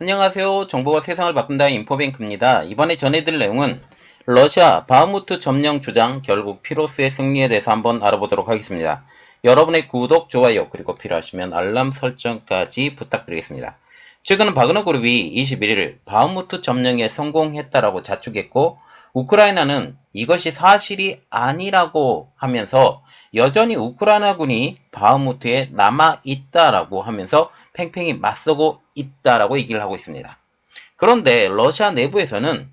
안녕하세요. 정보가 세상을 바꾼다 인포뱅크입니다. 이번에 전해드릴 내용은 러시아 바흐무트 점령 주장 결국 피로스의 승리에 대해서 한번 알아보도록 하겠습니다. 여러분의 구독, 좋아요, 그리고 필요하시면 알람 설정까지 부탁드리겠습니다. 최근 바그너 그룹이 21일 바흐무트 점령에 성공했다라고 자축했고 우크라이나는 이것이 사실이 아니라고 하면서 여전히 우크라이나군이 바흐무트에 남아있다라고 하면서 팽팽히 맞서고 있다라고 얘기를 하고 있습니다. 그런데 러시아 내부에서는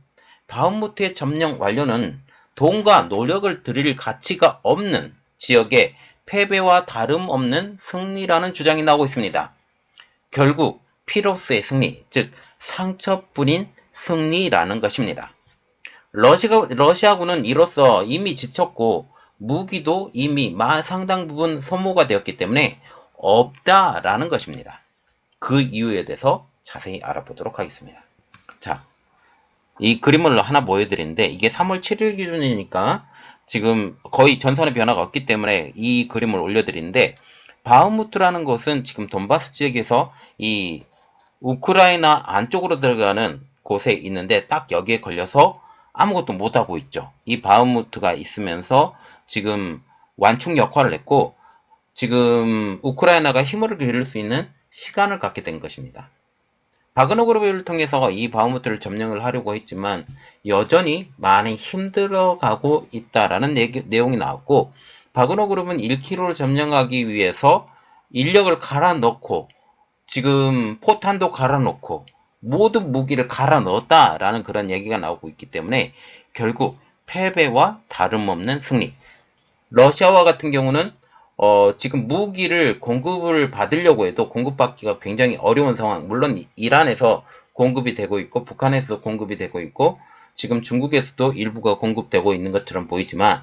바흐무트의 점령 완료는 돈과 노력을 들일 가치가 없는 지역의 패배와 다름없는 승리라는 주장이 나오고 있습니다. 결국 피로스의 승리, 즉 상처뿐인 승리라는 것입니다. 러시아군은 이로써 이미 지쳤고 무기도 이미 상당 부분 소모가 되었기 때문에 없다라는 것입니다. 그 이유에 대해서 자세히 알아보도록 하겠습니다. 자, 이 그림을 하나 보여드리는데 이게 3월 7일 기준이니까 지금 거의 전선의 변화가 없기 때문에 이 그림을 올려드리는데 바흐무트라는 것은 지금 돈바스 지역에서 이 우크라이나 안쪽으로 들어가는 곳에 있는데 딱 여기에 걸려서 아무것도 못하고 있죠. 이 바흐무트가 있으면서 지금 완충 역할을 했고 지금 우크라이나가 힘을 기를 수 있는 시간을 갖게 된 것입니다. 바그너 그룹을 통해서 이 바흐무트를 점령을 하려고 했지만 여전히 많이 힘들어가고 있다라는 내용이 나왔고 바그너 그룹은 1km를 점령하기 위해서 인력을 갈아 넣고 지금 포탄도 갈아 넣고 모든 무기를 갈아 넣었다라는 그런 얘기가 나오고 있기 때문에 결국 패배와 다름없는 승리. 러시아와 같은 경우는 지금 무기를 공급을 받으려고 해도 공급받기가 굉장히 어려운 상황. 물론 이란에서 공급이 되고 있고 북한에서 공급이 되고 있고 지금 중국에서도 일부가 공급되고 있는 것처럼 보이지만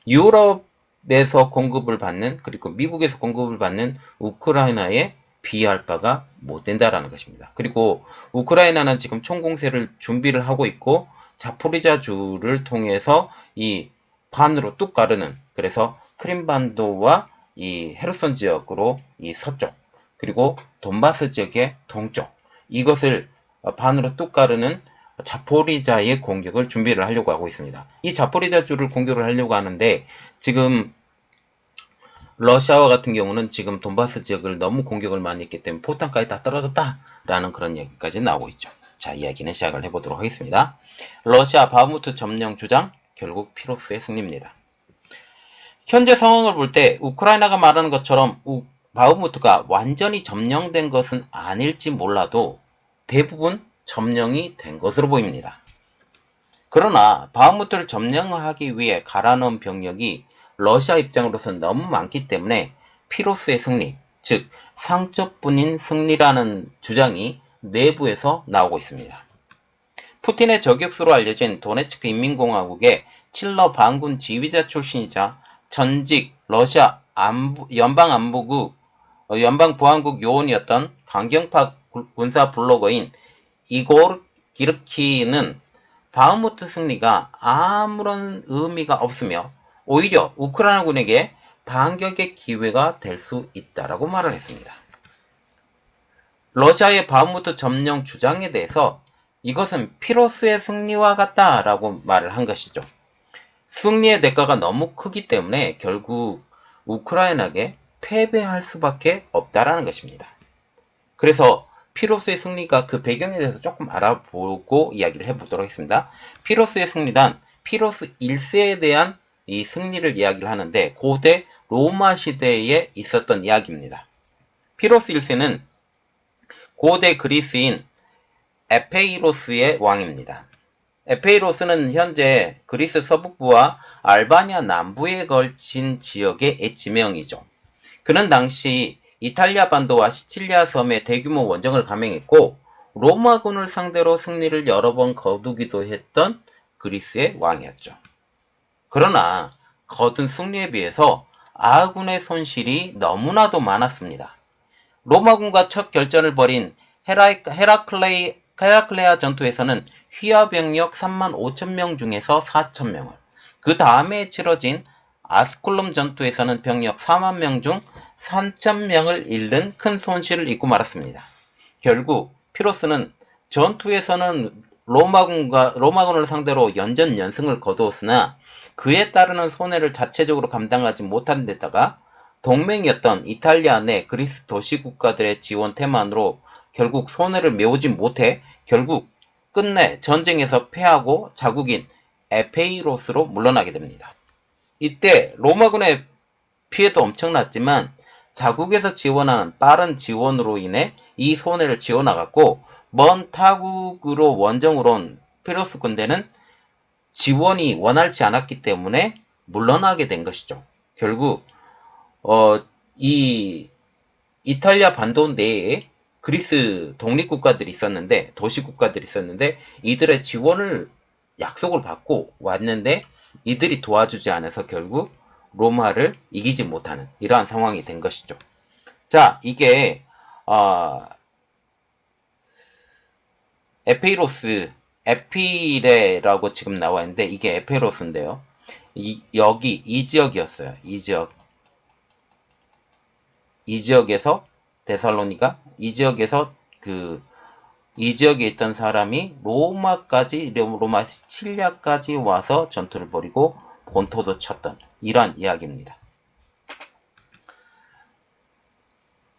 유럽에서 공급을 받는 그리고 미국에서 공급을 받는 우크라이나에 비할 바가 못 된다라는 것입니다. 그리고 우크라이나는 지금 총공세를 준비를 하고 있고 자포리자주를 통해서 이 반으로 뚝 가르는 그래서 크림반도와 이 헤르손 지역으로 이 서쪽 그리고 돈바스 지역의 동쪽 이것을 반으로 뚝 가르는 자포리자의 공격을 준비를 하려고 하고 있습니다. 이 자포리자주를 공격을 하려고 하는데 지금 러시아와 같은 경우는 지금 돈바스 지역을 너무 공격을 많이 했기 때문에 포탄까지 다 떨어졌다라는 그런 얘기까지 나오고 있죠. 자, 이야기는 시작을 해보도록 하겠습니다. 러시아 바흐무트 점령 주장 결국 피로스의 승리입니다. 현재 상황을 볼 때 우크라이나가 말하는 것처럼 바흐무트가 완전히 점령된 것은 아닐지 몰라도 대부분 점령이 된 것으로 보입니다. 그러나 바흐무트를 점령하기 위해 갈아 넣은 병력이 러시아 입장으로서는 너무 많기 때문에 피로스의 승리, 즉 상처뿐인 승리라는 주장이 내부에서 나오고 있습니다. 푸틴의 저격수로 알려진 도네츠크 인민공화국의 칠러 반군 지휘자 출신이자 전직 러시아 연방보안국 요원이었던 강경파 군사 블로거인 이고르 기르키는 바흐무트 승리가 아무런 의미가 없으며 오히려 우크라이나군에게 반격의 기회가 될 수 있다라고 말을 했습니다. 러시아의 바흐무트 점령 주장에 대해서 이것은 피로스의 승리와 같다라고 말을 한 것이죠. 승리의 대가가 너무 크기 때문에 결국 우크라이나에게 패배할 수밖에 없다라는 것입니다. 그래서 피로스의 승리가 그 배경에 대해서 조금 알아보고 이야기를 해보도록 하겠습니다. 피로스의 승리란 피로스 1세에 대한 이 승리를 이야기를 하는데 고대 로마 시대에 있었던 이야기입니다. 피로스 1세는 고대 그리스인 에페이로스의 왕입니다. 에페이로스는 현재 그리스 서북부와 알바니아 남부에 걸친 지역의 지명이죠. 그는 당시 이탈리아 반도와 시칠리아 섬에 대규모 원정을 감행했고 로마군을 상대로 승리를 여러 번 거두기도 했던 그리스의 왕이었죠. 그러나 거둔 승리에 비해서 아군의 손실이 너무나도 많았습니다. 로마군과 첫 결전을 벌인 헤라클레아 전투에서는 휘하 병력 3만 5천 명 중에서 4천 명을, 그 다음에 치러진 아스콜럼 전투에서는 병력 4만 명 중 3천 명을 잃는 큰 손실을 입고 말았습니다. 결국 피로스는 전투에서는 로마군을 상대로 연전연승을 거두었으나 그에 따르는 손해를 자체적으로 감당하지 못한 데다가 동맹이었던 이탈리아 내 그리스 도시 국가들의 지원 태만으로 결국 손해를 메우지 못해 결국 끝내 전쟁에서 패하고 자국인 에페이로스로 물러나게 됩니다. 이때 로마군의 피해도 엄청났지만 자국에서 지원하는 빠른 지원으로 인해 이 손해를 지어나갔고 먼 타국으로 원정으로 온 피로스 군대는 지원이 원활치 않았기 때문에 물러나게 된 것이죠. 결국 이 이탈리아 반도 내에 그리스 독립국가들이 있었는데 도시국가들이 있었는데 이들의 지원을 약속을 받고 왔는데 이들이 도와주지 않아서 결국 로마를 이기지 못하는 이러한 상황이 된 것이죠. 자, 이게 에페이로스, 에피레라고 지금 나와 있는데 이게 에페이로스인데요. 여기 이 지역이었어요. 이 지역에서 데살로니가 이 지역에서 이 지역에 있던 사람이 로마 시칠리아까지 와서 전투를 벌이고 본토도 쳤던 이러한 이야기입니다.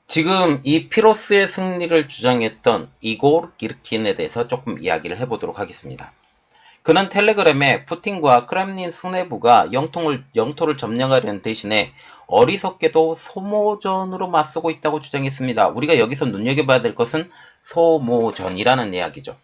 지금 이 피로스의 승리를 주장했던 이고르 기르킨에 대해서 조금 이야기를 해보도록 하겠습니다. 그는 텔레그램에 푸틴과 크렘린 수뇌부가 영토를 점령하려는 대신에 어리석게도 소모전으로 맞서고 있다고 주장했습니다. 우리가 여기서 눈여겨봐야 될 것은 소모전이라는 이야기죠.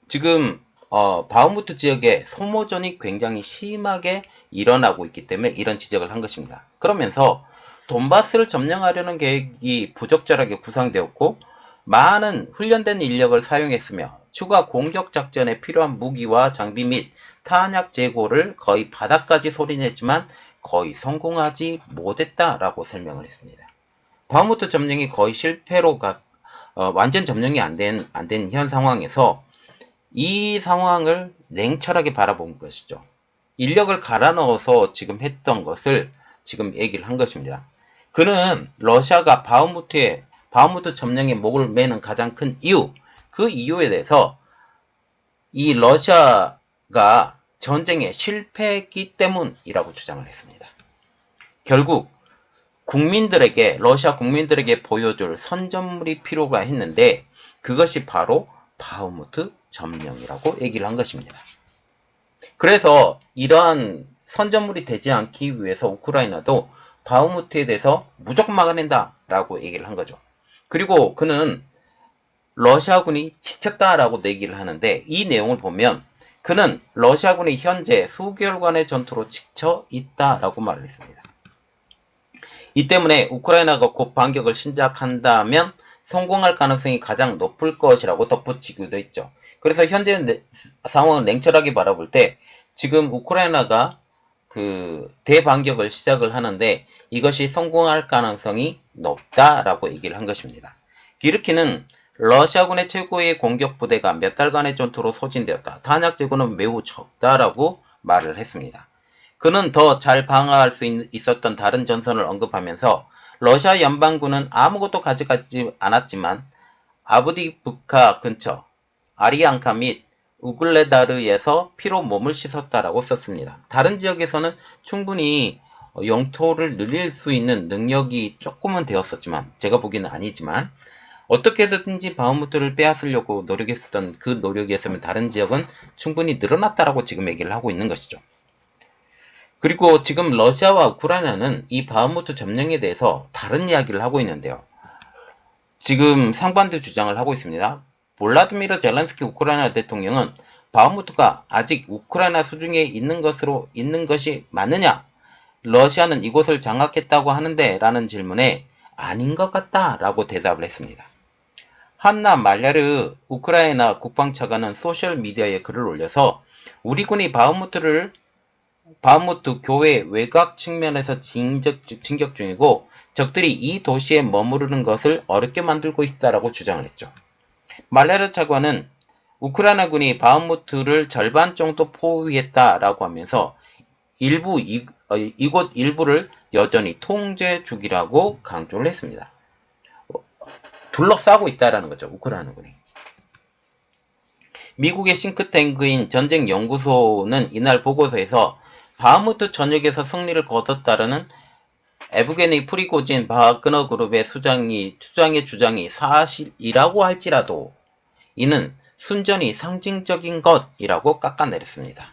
지금 바흐무트 지역에 소모전이 굉장히 심하게 일어나고 있기 때문에 이런 지적을 한 것입니다. 그러면서 돈바스를 점령하려는 계획이 부적절하게 구상되었고 많은 훈련된 인력을 사용했으며 추가 공격 작전에 필요한 무기와 장비 및 탄약 재고를 거의 바닥까지 소리냈지만 거의 성공하지 못했다라고 설명을 했습니다. 바흐무트 점령이 거의 실패로 완전 점령이 안 된 현 상황에서 이 상황을 냉철하게 바라본 것이죠. 인력을 갈아 넣어서 지금 했던 것을 지금 얘기를 한 것입니다. 그는 러시아가 바흐무트 점령에 목을 매는 가장 큰 이유, 그 이유에 대해서 이 러시아가 전쟁에 실패했기 때문이라고 주장을 했습니다. 결국 러시아 국민들에게 보여줄 선전물이 필요가 했는데 그것이 바로 바흐무트 점령이라고 얘기를 한 것입니다. 그래서 이러한 선전물이 되지 않기 위해서 우크라이나도 바흐무트에 대해서 무조건 막아낸다 라고 얘기를 한 거죠. 그리고 그는 러시아군이 지쳤다라고 얘기를 하는데 이 내용을 보면 그는 러시아군이 현재 수개월간의 전투로 지쳐 있다라고 말을 했습니다. 이 때문에 우크라이나가 곧 반격을 시작한다면 성공할 가능성이 가장 높을 것이라고 덧붙이기도 했죠. 그래서 현재 상황을 냉철하게 바라볼 때 지금 우크라이나가 대반격을 시작을 하는데 이것이 성공할 가능성이 높다라고 얘기를 한 것입니다. 기르키는 러시아군의 최고의 공격 부대가 몇 달간의 전투로 소진되었다. 탄약 재고는 매우 적다라고 말을 했습니다. 그는 더 잘 방어할 수 있었던 다른 전선을 언급하면서 러시아 연방군은 아무것도 가져가지 않았지만 아브디브카 근처 아리앙카 및 우글레다르에서 피로 몸을 씻었다라고 썼습니다. 다른 지역에서는 충분히 영토를 늘릴 수 있는 능력이 조금은 되었었지만 제가 보기에는 아니지만 어떻게 해서든지 바흐무트를 빼앗으려고 노력했었던 그 노력이었으면 다른 지역은 충분히 늘어났다라고 지금 얘기를 하고 있는 것이죠. 그리고 지금 러시아와 우크라이나는 이 바흐무트 점령에 대해서 다른 이야기를 하고 있는데요. 지금 상반된 주장을 하고 있습니다. 볼라드미르 젤렌스키 우크라이나 대통령은 바흐무트가 아직 우크라이나 수중에 있는 것이 맞느냐? 러시아는 이곳을 장악했다고 하는데 라는 질문에 아닌 것 같다 라고 대답을 했습니다. 한나 말야르 우크라이나 국방차관은 소셜미디어에 글을 올려서 우리 군이 바흐무트 교외 외곽 측면에서 진격 중이고 적들이 이 도시에 머무르는 것을 어렵게 만들고 있다라고 주장을 했죠. 말야르 차관은 우크라이나군이 바흐무트를 절반 정도 포위했다라고 하면서 이곳 일부를 여전히 통제 중이라고 강조를 했습니다. 둘러싸고 있다라는 거죠. 우크라이나군이. 미국의 싱크탱크인 전쟁연구소는 이날 보고서에서 바흐무트 전역에서 승리를 거뒀다라는 에브게니 프리고진 바그너 그룹의 수장의 주장이 사실이라고 할지라도 이는 순전히 상징적인 것이라고 깎아내렸습니다.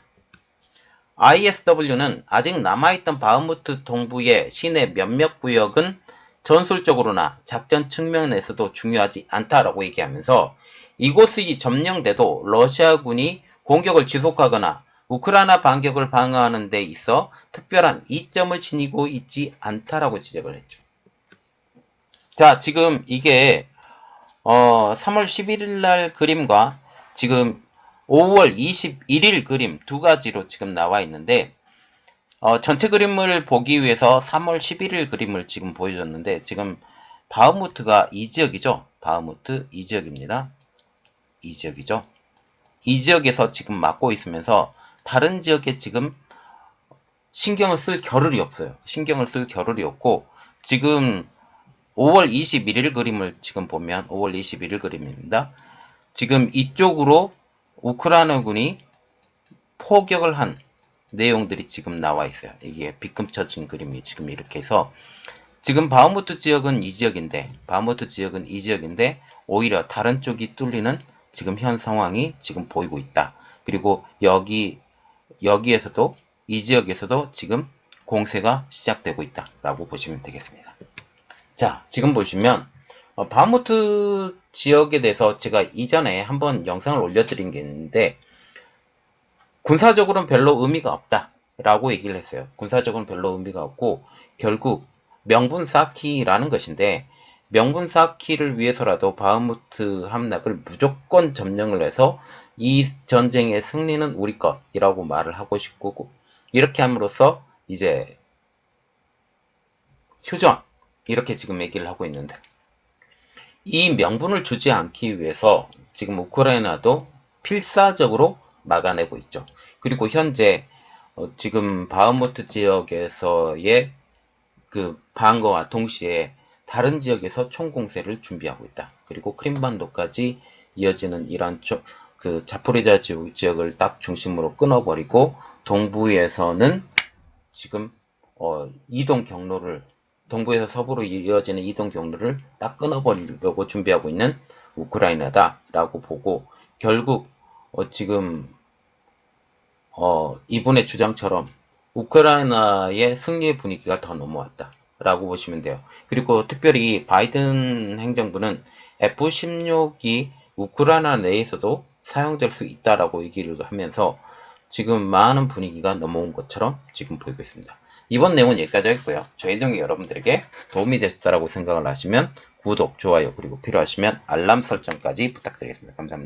ISW는 아직 남아있던 바흐무트 동부의 시내 몇몇 구역은 전술적으로나 작전 측면에서도 중요하지 않다라고 얘기하면서 이곳이 점령돼도 러시아군이 공격을 지속하거나 우크라이나 반격을 방어하는 데 있어 특별한 이점을 지니고 있지 않다라고 지적을 했죠. 자, 지금 이게 3월 11일 날 그림과 지금 5월 21일 그림 두 가지로 지금 나와 있는데 전체 그림을 보기 위해서 3월 11일 그림을 지금 보여줬는데 지금 바흐무트가 이 지역이죠. 바흐무트 이 지역입니다. 이 지역이죠. 이 지역에서 지금 막고 있으면서 다른 지역에 지금 신경을 쓸 겨를이 없어요. 신경을 쓸 겨를이 없고 지금 5월 21일 그림을 지금 보면 5월 21일 그림입니다. 지금 이쪽으로 우크라이나군이 포격을 한 내용들이 지금 나와 있어요. 이게 빗금쳐진 그림이 지금 이렇게 해서 지금 바흐무트 지역은 이 지역인데 오히려 다른 쪽이 뚫리는 지금 현 상황이 지금 보이고 있다. 그리고 여기에서도 이 지역에서도 지금 공세가 시작되고 있다 라고 보시면 되겠습니다. 자, 지금 보시면 바흐무트 지역에 대해서 제가 이전에 한번 영상을 올려드린 게 있는데 군사적으로는 별로 의미가 없다 라고 얘기를 했어요. 군사적으로는 별로 의미가 없고 결국 명분 쌓기라는 것인데 명분 쌓기를 위해서라도 바흐무트 함락을 무조건 점령을 해서 이 전쟁의 승리는 우리 것이라고 말을 하고 싶고 이렇게 함으로써 이제 휴전 이렇게 지금 얘기를 하고 있는데 이 명분을 주지 않기 위해서 지금 우크라이나도 필사적으로 막아내고 있죠. 그리고 현재 지금 바흐무트 지역에서의 그 방어와 동시에 다른 지역에서 총공세를 준비하고 있다. 그리고 크림반도까지 이어지는 이런 그 자포리자 지역을 딱 중심으로 끊어버리고 동부에서는 지금 이동 경로를 동부에서 서부로 이어지는 이동 경로를 딱 끊어버리려고 준비하고 있는 우크라이나다라고 보고 결국 지금 이분의 주장처럼 우크라이나의 승리의 분위기가 더 넘어왔다 라고 보시면 돼요. 그리고 특별히 바이든 행정부는 F-16이 우크라이나 내에서도 사용될 수 있다라고 얘기를 하면서 지금 많은 분위기가 넘어온 것처럼 지금 보이고 있습니다. 이번 내용은 여기까지 하겠고요. 저희 내용이 여러분들에게 도움이 되셨다라고 생각을 하시면 구독, 좋아요, 그리고 필요하시면 알람 설정까지 부탁드리겠습니다. 감사합니다.